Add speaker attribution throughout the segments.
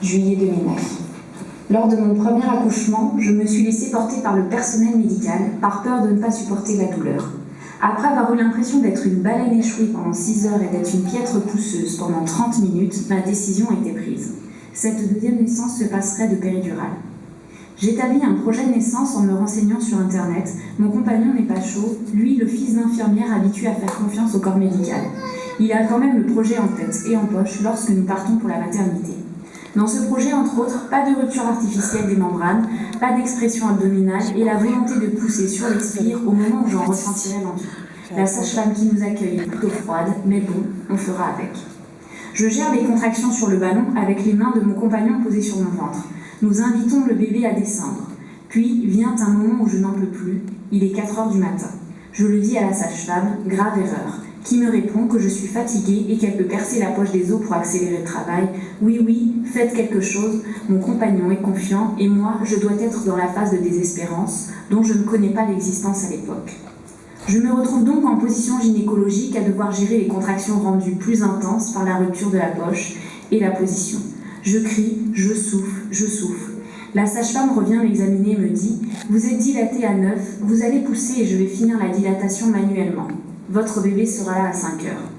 Speaker 1: juillet 2009. Lors de mon premier accouchement, je me suis laissée porter par le personnel médical par peur de ne pas supporter la douleur. Après avoir eu l'impression d'être une baleine échouée pendant 6 heures et d'être une piètre pousseuse pendant 30 minutes, ma décision a été prise. Cette deuxième naissance se passerait de péridurale. J'établis un projet de naissance en me renseignant sur Internet. Mon compagnon n'est pas chaud, lui, le fils d'infirmière habitué à faire confiance au corps médical. Il a quand même le projet en tête et en poche lorsque nous partons pour la maternité. Dans ce projet, entre autres, pas de rupture artificielle des membranes, pas d'expression abdominale et la volonté de pousser sur l'expire au moment où j'en ressentirai l'envie. La sage-femme qui nous accueille est plutôt froide, mais bon, on fera avec. Je gère les contractions sur le ballon avec les mains de mon compagnon posées sur mon ventre. Nous invitons le bébé à descendre. Puis vient un moment où je n'en peux plus. Il est 4 heures du matin. Je le dis à la sage-femme, grave erreur, qui me répond que je suis fatiguée et qu'elle peut percer la poche des os pour accélérer le travail. Oui, faites quelque chose. Mon compagnon est confiant et moi, je dois être dans la phase de désespérance dont je ne connais pas l'existence à l'époque. Je me retrouve donc en position gynécologique à devoir gérer les contractions rendues plus intenses par la rupture de la poche et la position. Je crie, je souffle. La sage-femme revient m'examiner et me dit « Vous êtes dilatée à 9, vous allez pousser et je vais finir la dilatation manuellement. Votre bébé sera là à 5 heures. »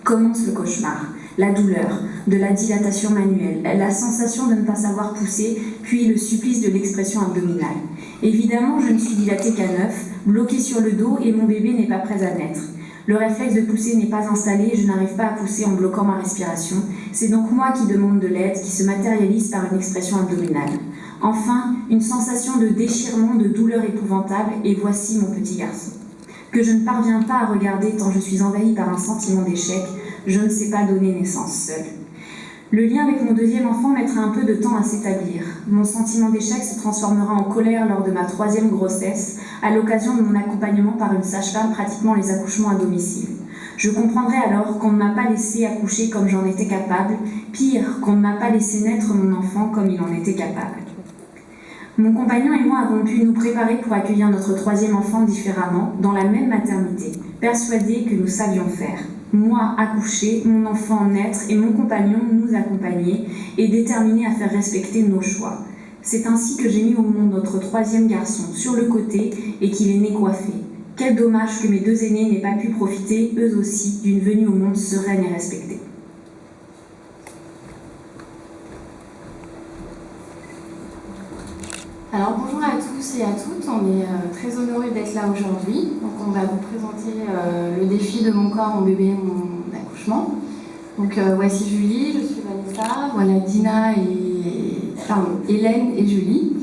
Speaker 1: Commence le cauchemar, la douleur, de la dilatation manuelle, la sensation de ne pas savoir pousser, puis le supplice de l'expression abdominale. Évidemment, je ne suis dilatée qu'à 9, bloquée sur le dos et mon bébé n'est pas prêt à naître. Le réflexe de pousser n'est pas installé et je n'arrive pas à pousser en bloquant ma respiration. C'est donc moi qui demande de l'aide, qui se matérialise par une expression abdominale. Enfin, une sensation de déchirement, de douleur épouvantable, et voici mon petit garçon. Que je ne parviens pas à regarder tant je suis envahie par un sentiment d'échec, je ne sais pas donner naissance seule. Le lien avec mon deuxième enfant mettra un peu de temps à s'établir. Mon sentiment d'échec se transformera en colère lors de ma 3e grossesse, à l'occasion de mon accompagnement par une sage-femme pratiquant les accouchements à domicile. Je comprendrai alors qu'on ne m'a pas laissé accoucher comme j'en étais capable, pire, qu'on ne m'a pas laissé naître mon enfant comme il en était capable. Mon compagnon et moi avons pu nous préparer pour accueillir notre 3e enfant différemment, dans la même maternité, persuadés que nous savions faire. Moi accoucher, mon enfant naître et mon compagnon nous accompagner et déterminés à faire respecter nos choix. C'est ainsi que j'ai mis au monde notre 3e garçon sur le côté et qu'il est né coiffé. Quel dommage que mes 2 aînés n'aient pas pu profiter, eux aussi, d'une venue au monde sereine et respectée.
Speaker 2: Alors bonjour à tous et à toutes, on est très honorés d'être là aujourd'hui. Donc on va vous présenter le défi de mon corps, mon bébé, mon accouchement. Donc voici Julie, je suis Vanessa, voilà Dina Hélène et Julie.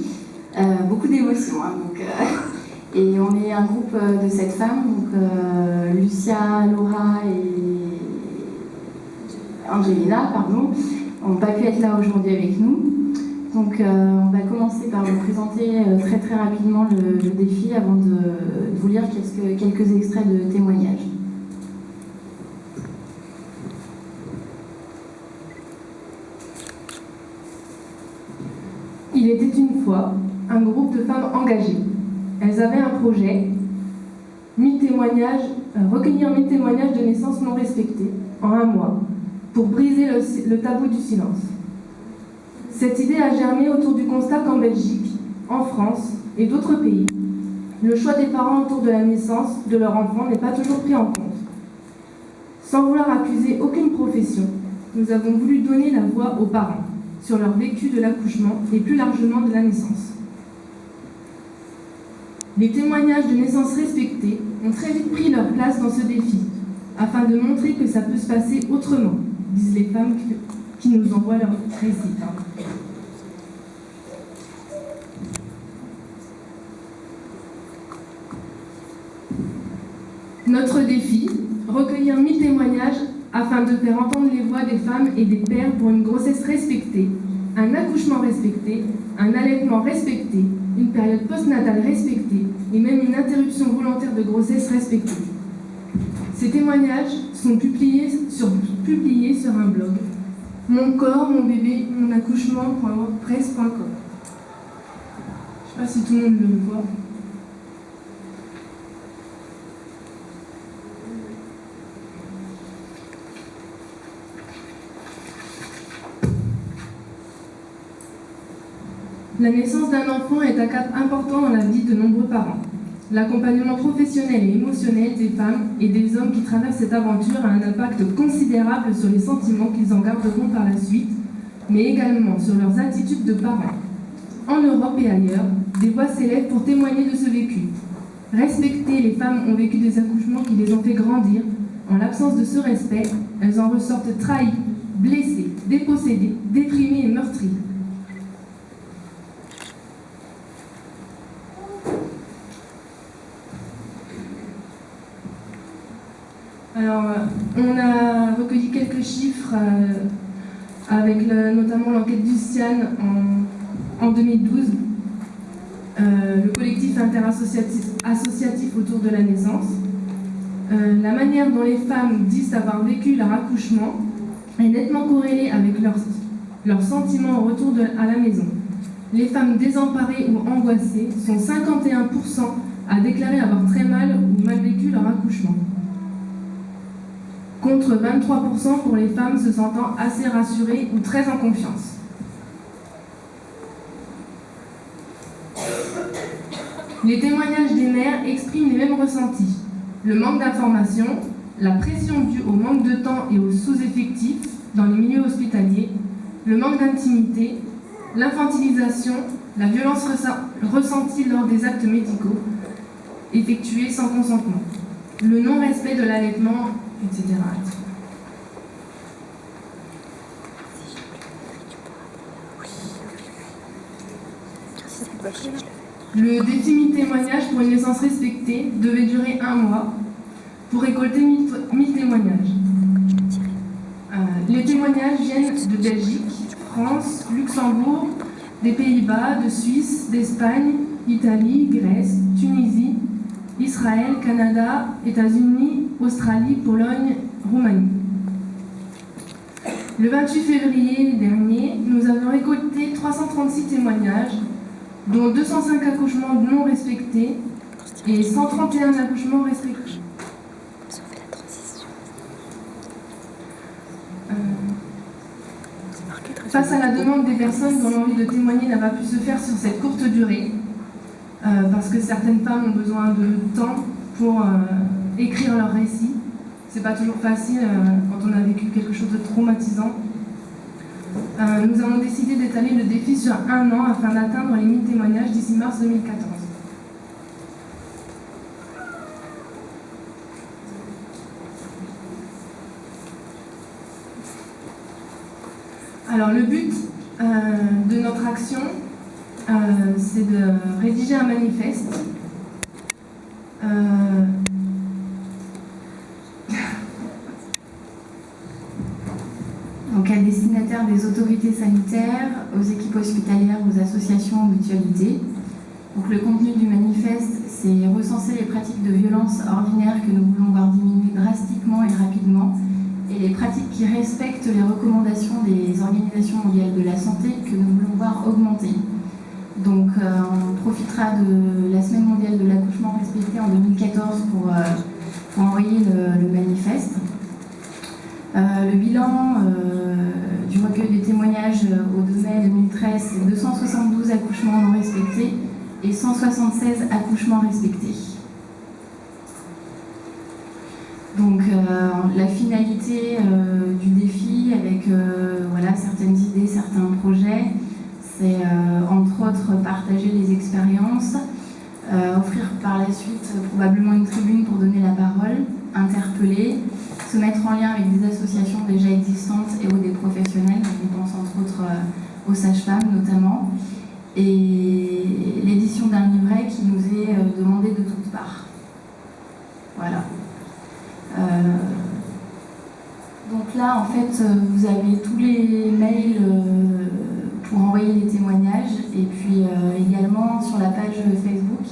Speaker 2: Beaucoup d'émotions, hein, et on est un groupe de 7 femmes, donc Lucia, Laura et Angelina, n'ont pas pu être là aujourd'hui avec nous. Donc on va commencer par vous présenter très rapidement le défi avant de vous lire quelques extraits de témoignages.
Speaker 3: Il était une fois un groupe de femmes engagées. Elles avaient un projet, recueillir 1000 témoignages de naissances non respectées en 1 mois pour briser le tabou du silence. Cette idée a germé autour du constat qu'en Belgique, en France et d'autres pays, le choix des parents autour de la naissance de leur enfant n'est pas toujours pris en compte. Sans vouloir accuser aucune profession, nous avons voulu donner la voix aux parents sur leur vécu de l'accouchement et plus largement de la naissance. Les témoignages de naissance respectées ont très vite pris leur place dans ce défi, afin de montrer que ça peut se passer autrement, disent les femmes qui nous envoient leur récit. Notre défi, recueillir 1000 témoignages afin de faire entendre les voix des femmes et des pères pour une grossesse respectée, un accouchement respecté, un allaitement respecté, une période postnatale respectée et même une interruption volontaire de grossesse respectée. Ces témoignages sont publiés sur un blog, Mon corps, mon bébé, mon accouchement.wordpress.com. Je ne sais pas si tout le monde le voit. La naissance d'un enfant est un cap important dans la vie de nombreux parents. L'accompagnement professionnel et émotionnel des femmes et des hommes qui traversent cette aventure a un impact considérable sur les sentiments qu'ils en garderont par la suite, mais également sur leurs attitudes de parents. En Europe et ailleurs, des voix s'élèvent pour témoigner de ce vécu. Respectées, les femmes ont vécu des accouchements qui les ont fait grandir. En l'absence de ce respect, elles en ressortent trahies, blessées, dépossédées, déprimées et meurtries. Alors, on a recueilli quelques chiffres avec notamment l'enquête du CIAN en 2012, le collectif interassociatif autour de la naissance. La manière dont les femmes disent avoir vécu leur accouchement est nettement corrélée avec leurs sentiments au retour à la maison. Les femmes désemparées ou angoissées sont 51% à déclarer avoir très mal ou mal vécu leur accouchement, contre 23% pour les femmes se sentant assez rassurées ou très en confiance. Les témoignages des mères expriment les mêmes ressentis. Le manque d'information, la pression due au manque de temps et au sous-effectif dans les milieux hospitaliers, le manque d'intimité, l'infantilisation, la violence ressentie lors des actes médicaux effectués sans consentement, le non-respect de l'allaitement, etc. Le défi 1000 témoignages pour une naissance respectée devait durer 1 mois pour récolter 1000 témoignages. Les témoignages viennent de Belgique, France, Luxembourg, des Pays-Bas, de Suisse, d'Espagne, Italie, Grèce, Tunisie, Israël, Canada, États-Unis, Australie, Pologne, Roumanie. Le 28 février dernier, nous avons récolté 336 témoignages, dont 205 accouchements non respectés et 131 accouchements respectés. Face à la demande des personnes dont l'envie de témoigner n'a pas pu se faire sur cette courte durée, parce que certaines femmes ont besoin de temps pour écrire leur récit. C'est pas toujours facile quand on a vécu quelque chose de traumatisant. Nous avons décidé d'étaler le défi sur 1 an afin d'atteindre les 1000 témoignages d'ici mars 2014. Alors le but de notre action, c'est de rédiger un manifeste
Speaker 2: donc à destinataire des autorités sanitaires, aux équipes hospitalières, aux associations, aux mutualités. Donc le contenu du manifeste, c'est recenser les pratiques de violence ordinaires que nous voulons voir diminuer drastiquement et rapidement, et les pratiques qui respectent les recommandations des organisations mondiales de la santé que nous voulons voir augmenter. Donc on profitera de la semaine mondiale de l'accouchement respectée en 2014 pour envoyer le manifeste. Le bilan du recueil des témoignages au 2 mai 2013, c'est 272 accouchements non respectés et 176 accouchements respectés. Donc la finalité du défi avec voilà, certaines idées, certains projets, c'est entre autres partager les expériences, offrir par la suite probablement une tribune pour donner la parole, interpeller, se mettre en lien avec des associations déjà existantes et ou des professionnels, je pense entre autres aux sages-femmes notamment, et l'édition d'un livret qui nous est demandé de toutes parts. Voilà. Donc là, en fait, vous avez tous les mails pour envoyer les témoignages, et puis également sur la page Facebook,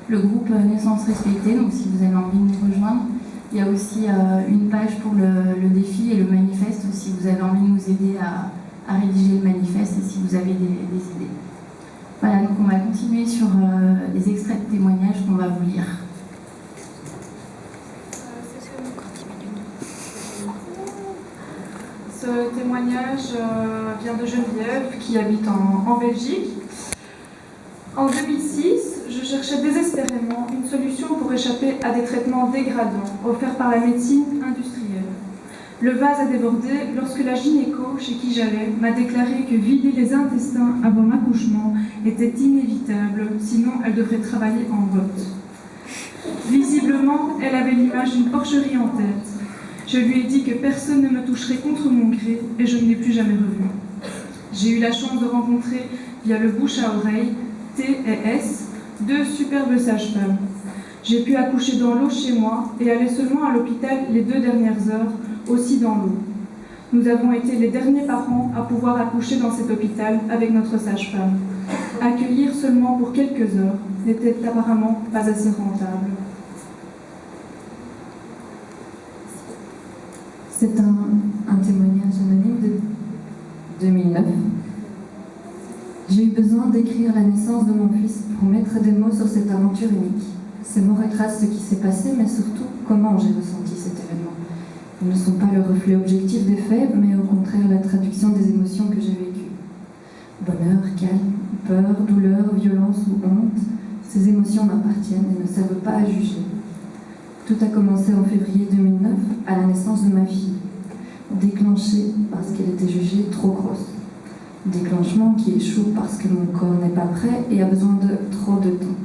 Speaker 2: le groupe Naissance Respectée. Donc si vous avez envie de nous rejoindre, il y a aussi une page pour le défi et le manifeste, si vous avez envie de nous aider à rédiger le manifeste et si vous avez des idées. Voilà, donc on va continuer sur les extraits de témoignages qu'on va vous lire.
Speaker 4: Ce témoignage vient de Geneviève, qui habite en Belgique. En 2006, je cherchais désespérément une solution pour échapper à des traitements dégradants offerts par la médecine industrielle. Le vase a débordé lorsque la gynéco chez qui j'allais m'a déclaré que vider les intestins avant l'accouchement était inévitable, sinon elle devrait travailler en botte. Visiblement, elle avait l'image d'une porcherie en tête. Je lui ai dit que personne ne me toucherait contre mon gré et je ne l'ai plus jamais revu. J'ai eu la chance de rencontrer, via le bouche à oreille, T et S, 2 superbes sages-femmes. J'ai pu accoucher dans l'eau chez moi et aller seulement à l'hôpital les 2 dernières heures, aussi dans l'eau. Nous avons été les derniers parents à pouvoir accoucher dans cet hôpital avec notre sage-femme. Accueillir seulement pour quelques heures n'était apparemment pas assez rentable.
Speaker 5: C'est un témoignage anonyme de 2009. J'ai eu besoin d'écrire la naissance de mon fils pour mettre des mots sur cette aventure unique. Ces mots retracent ce qui s'est passé, mais surtout comment j'ai ressenti cet événement. Ils ne sont pas le reflet objectif des faits, mais au contraire la traduction des émotions que j'ai vécues. Bonheur, calme, peur, douleur, violence ou honte, ces émotions m'appartiennent et ne servent pas à juger. Tout a commencé en février 2009, à la naissance de ma fille, déclenchée parce qu'elle était jugée trop grosse. Déclenchement qui échoue parce que mon corps n'est pas prêt et a besoin de trop de temps.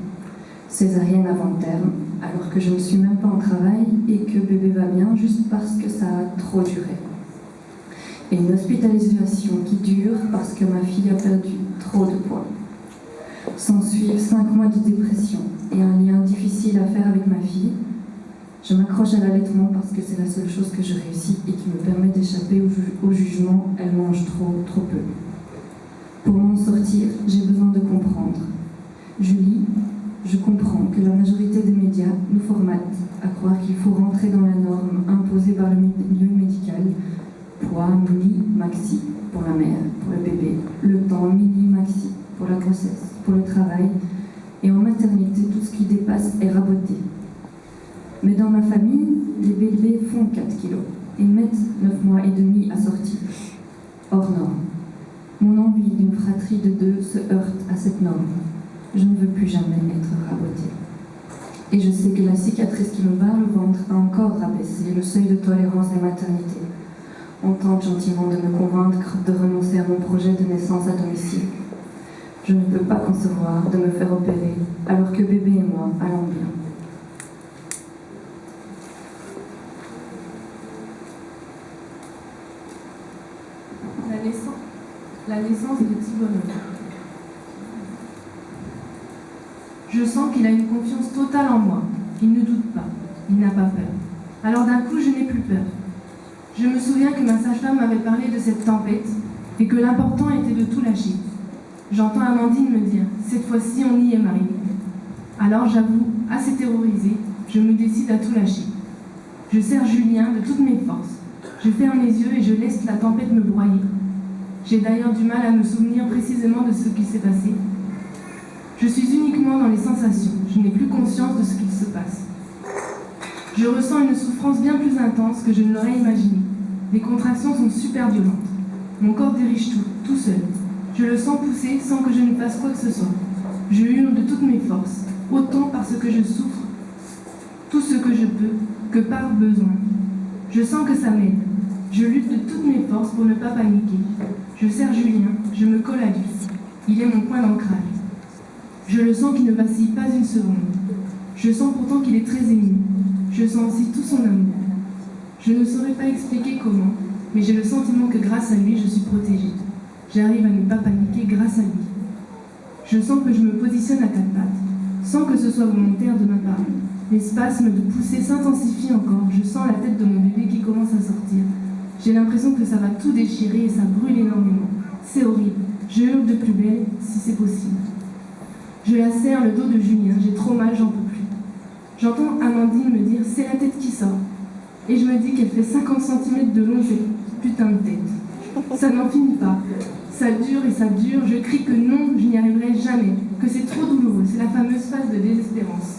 Speaker 5: Césarienne avant terme, alors que je ne suis même pas en travail et que bébé va bien juste parce que ça a trop duré. Et une hospitalisation qui dure parce que ma fille a perdu trop de poids. S'ensuivent 5 mois de dépression et un lien difficile à faire avec ma fille. Je m'accroche à l'allaitement parce que c'est la seule chose que je réussis et qui me permet d'échapper au jugement. Elle mange trop peu. Pour m'en sortir, j'ai besoin de comprendre. Julie, je comprends que la majorité des médias nous formatent à croire qu'il faut rentrer dans la norme imposée par le milieu médical. Poids, mini, maxi pour la mère, pour le bébé. Le temps, mini, maxi pour la grossesse, pour le travail. Et en maternité, tout ce qui dépasse est raboté. Mais dans ma famille, les bébés font 4 kilos et mettent 9 mois et demi à sortir. Hors norme. Mon envie d'une fratrie de 2 se heurte à cette norme. Je ne veux plus jamais être rabotée. Et je sais que la cicatrice qui me barre le ventre a encore rabaissé le seuil de tolérance des maternités. On tente gentiment de me convaincre de renoncer à mon projet de naissance à domicile. Je ne peux pas concevoir de me faire opérer alors que bébé et moi allons bien.
Speaker 3: La naissance de Thibodeau. Je sens qu'il a une confiance totale en moi. Il ne doute pas. Il n'a pas peur. Alors d'un coup, je n'ai plus peur. Je me souviens que ma sage-femme m'avait parlé de cette tempête et que l'important était de tout lâcher. J'entends Amandine me dire « Cette fois-ci, on y est, Marine ». Alors j'avoue, assez terrorisée, je me décide à tout lâcher. Je serre Julien de toutes mes forces. Je ferme les yeux et je laisse la tempête me broyer. J'ai d'ailleurs du mal à me souvenir précisément de ce qui s'est passé. Je suis uniquement dans les sensations. Je n'ai plus conscience de ce qu'il se passe. Je ressens une souffrance bien plus intense que je ne l'aurais imaginé. Les contractions sont super violentes. Mon corps dirige tout seul. Je le sens pousser sans que je ne fasse quoi que ce soit. Je hurle de toutes mes forces, autant parce que je souffre, tout ce que je peux, que par besoin. Je sens que ça m'aide. Je lutte de toutes mes forces pour ne pas paniquer. Je serre Julien, je me colle à lui. Il est mon point d'ancrage. Je le sens qu'il ne vacille pas une seconde. Je sens pourtant qu'il est très ému. Je sens aussi tout son amour. Je ne saurais pas expliquer comment, mais j'ai le sentiment que grâce à lui, je suis protégée. J'arrive à ne pas paniquer grâce à lui. Je sens que je me positionne à 4 pattes, sans que ce soit volontaire de ma part. Les spasmes de poussée s'intensifient encore. Je sens la tête de mon bébé qui commence à sortir. J'ai l'impression que ça va tout déchirer et ça brûle énormément. C'est horrible. Je hurle de plus belle, si c'est possible. Je la serre le dos de Julien. J'ai trop mal, j'en peux plus. J'entends Amandine me dire « C'est la tête qui sort ». Et je me dis qu'elle fait 50 cm de long, cette putain de tête. Ça n'en finit pas. Ça dure et ça dure. Je crie que non, je n'y arriverai jamais. Que c'est trop douloureux. C'est la fameuse phase de désespérance.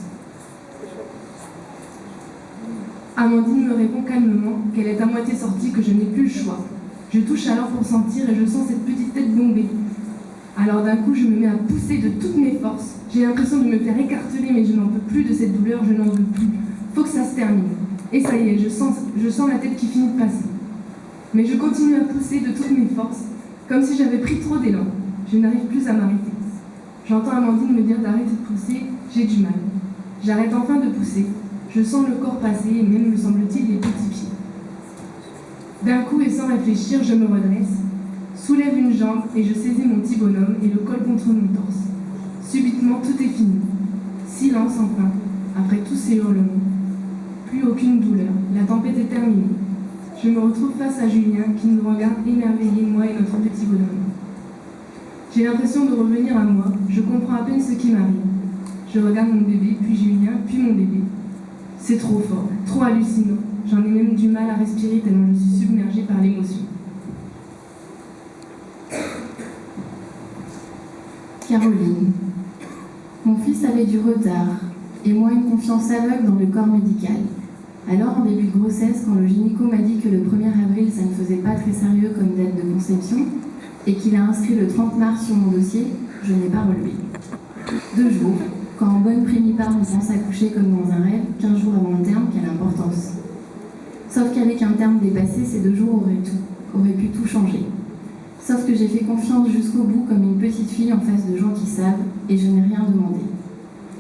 Speaker 3: Amandine me répond calmement qu'elle est à moitié sortie, que je n'ai plus le choix. Je touche alors pour sentir et je sens cette petite tête bombée. Alors d'un coup, je me mets à pousser de toutes mes forces. J'ai l'impression de me faire écarteler, mais je n'en peux plus de cette douleur, je n'en veux plus. Faut que ça se termine. Et ça y est, je sens la tête qui finit de passer. Mais je continue à pousser de toutes mes forces, comme si j'avais pris trop d'élan. Je n'arrive plus à m'arrêter. J'entends Amandine me dire d'arrêter de pousser, j'ai du mal. J'arrête enfin de pousser. Je sens le corps passer et même, me semble-t-il, les petits pieds. D'un coup et sans réfléchir, je me redresse, soulève une jambe et je saisis mon petit bonhomme et le colle contre mon torse. Subitement, tout est fini. Silence enfin, après tous ces hurlements. Plus aucune douleur. La tempête est terminée. Je me retrouve face à Julien qui nous regarde émerveillés, moi et notre petit bonhomme. J'ai l'impression de revenir à moi. Je comprends à peine ce qui m'arrive. Je regarde mon bébé, puis Julien, puis mon bébé. C'est trop fort, trop hallucinant. J'en ai même du mal à respirer tellement je suis submergée par l'émotion.
Speaker 2: Caroline. Mon fils avait du retard et moi une confiance aveugle dans le corps médical. Alors en début de grossesse, quand le gynéco m'a dit que le 1er avril ça ne faisait pas très sérieux comme date de conception et qu'il a inscrit le 30 mars sur mon dossier, je n'ai pas relevé. 2 jours, quand en bonne prémipare on pense accoucher comme dans un rêve, 15 jours avant le terme, quelle importance. Sauf qu'avec un terme dépassé, ces 2 jours auraient pu tout changer. Sauf que j'ai fait confiance jusqu'au bout comme une petite fille en face de gens qui savent et je n'ai rien demandé.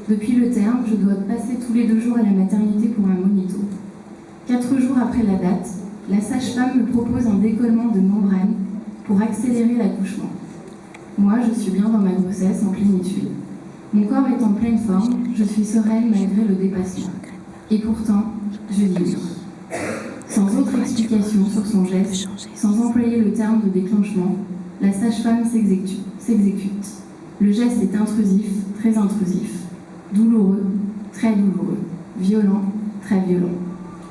Speaker 2: Depuis le terme, je dois passer tous les 2 jours à la maternité pour un monito. 4 jours après la date, la sage-femme me propose un décollement de membrane pour accélérer l'accouchement. Moi, je suis bien dans ma grossesse en plénitude. Mon corps est en pleine forme, je suis sereine malgré le dépassement. Et pourtant, je dis oui. Sans autre explication sur son geste, sans employer le terme de déclenchement, la sage-femme s'exécute. Le geste est intrusif, très intrusif. Douloureux, très douloureux. Violent, très violent.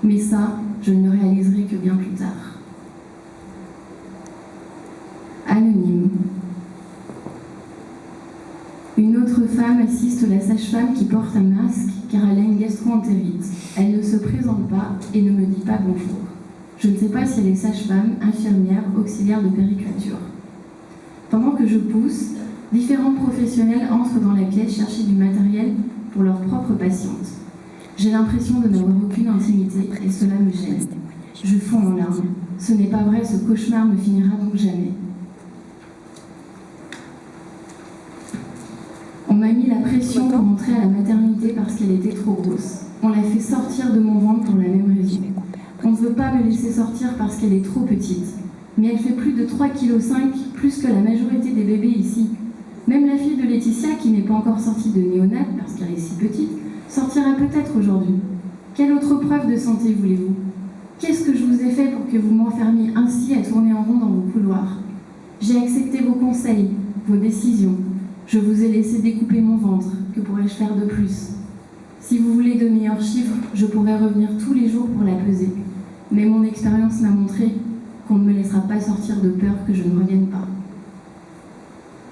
Speaker 2: Mais ça, je ne le réaliserai que bien plus tard. Anonyme. Une autre femme assiste la sage-femme qui porte un masque car elle a une gastro-entérite. Elle ne se présente pas et ne me dit pas bonjour. Je ne sais pas si elle est sage-femme, infirmière, auxiliaire de périculture. Pendant que je pousse, différents professionnels entrent dans la pièce chercher du matériel pour leurs propres patientes. J'ai l'impression de n'avoir aucune intimité et cela me gêne. Je fonds en larmes. Ce n'est pas vrai, ce cauchemar ne finira donc jamais. On m'a mis la pression pour entrer à la maternité parce qu'elle était trop grosse. On l'a fait sortir de mon ventre pour la même raison. On ne veut pas me laisser sortir parce qu'elle est trop petite. Mais elle fait plus de 3,5 kg, plus que la majorité des bébés ici. Même la fille de Laetitia, qui n'est pas encore sortie de néonat parce qu'elle est si petite, sortira peut-être aujourd'hui. Quelle autre preuve de santé voulez-vous? Qu'est-ce que je vous ai fait pour que vous m'enfermiez ainsi à tourner en rond dans vos couloirs? J'ai accepté vos conseils, vos décisions. Je vous ai laissé découper mon ventre. Que pourrais-je faire de plus? Si vous voulez de meilleurs chiffres, je pourrais revenir tous les jours pour la peser. Mais mon expérience m'a montré qu'on ne me laissera pas sortir de peur que je ne revienne pas.